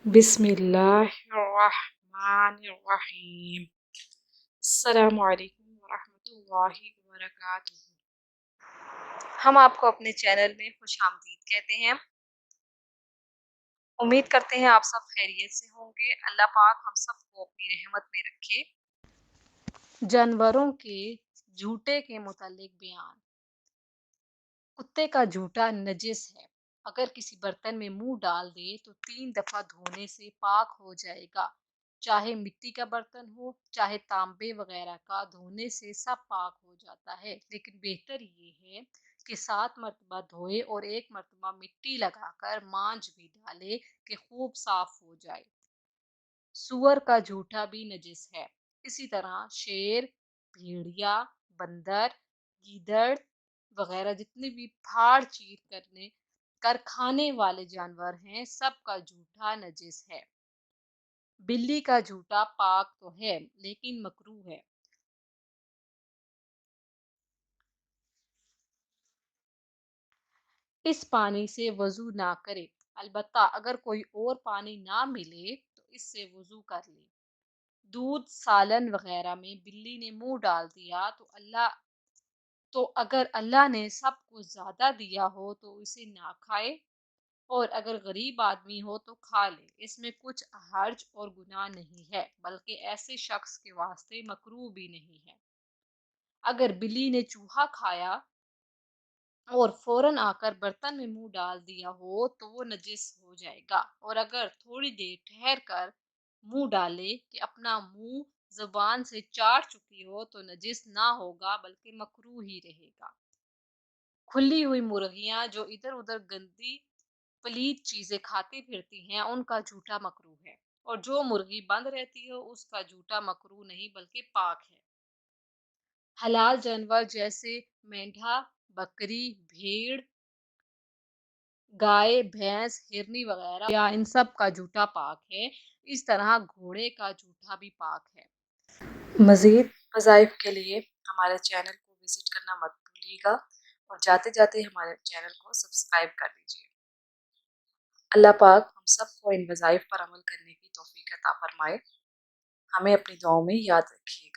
बिस्मिल्लाहिर्रहमानिर्रहीम। अस्सलामु अलैकुम वरहमतुल्लाहि वबरकातुहू। हम आपको अपने चैनल में खुशामदीद कहते हैं। उम्मीद करते हैं आप सब खैरियत से होंगे। अल्लाह पाक हम सबको अपनी रहमत में रखे। जानवरों के झूठे के मुतालिक बयान। कुत्ते का झूठा नजिस है। अगर किसी बर्तन में मुंह डाल दे तो 3 दफा धोने से पाक हो जाएगा। चाहे मिट्टी का बर्तन हो चाहे तांबे वगैरह का, धोने से सब पाक हो जाता है। लेकिन बेहतर ये है कि 7 मरतबा धोए और 1 मरतबा मिट्टी लगाकर मांज भी डाले कि खूब साफ हो जाए। सुअर का झूठा भी नजिस है। इसी तरह शेर, भेड़िया, बंदर, गीदड़ वगैरह जितने भी फाड़ चीर कर खाने वाले जानवर हैं, सबका झूठा नजिस है। बिल्ली का झूठा पाक तो है लेकिन मकरूह है। इस पानी से वजू ना करे। अलबत्ता अगर कोई और पानी ना मिले तो इससे वजू कर ले। दूध, सालन वगैरह में बिल्ली ने मुंह डाल दिया तो अगर अल्लाह ने सब कुछ ज्यादा दिया हो तो इसे ना खाए, और अगर गरीब आदमी हो तो खा ले। इसमें कुछ हर्ज और गुनाह नहीं है, बल्कि ऐसे शख्स के वास्ते मकरूह भी नहीं है। अगर बिल्ली ने चूहा खाया और फौरन आकर बर्तन में मुंह डाल दिया हो तो वो नजिस हो जाएगा, और अगर थोड़ी देर ठहर कर मुंह डाले कि अपना मुंह जुबान से चाट चुकी हो तो नजिस ना होगा बल्कि मकरूह ही रहेगा। खुली हुई मुर्गियां जो इधर उधर गंदी पलीद चीजें खाती फिरती हैं, उनका झूठा मकरूह है, और जो मुर्गी बंद रहती है उसका झूठा मकरूह नहीं बल्कि पाक है। हलाल जानवर जैसे मेंढा, बकरी, भेड़, गाय, भैंस, हिरनी वगैरह या इन सब का झूठा पाक है। इस तरह घोड़े का झूठा भी पाक है। मज़ीद वज़ाइफ के लिए हमारे चैनल को विजिट करना मत भूलिएगा, और जाते जाते हमारे चैनल को सब्सक्राइब कर दीजिए। अल्लाह पाक हम सबको इन वज़ाइफ पर अमल करने की तौफीक अता फरमाए। हमें अपनी दुआओं में याद रखिएगा।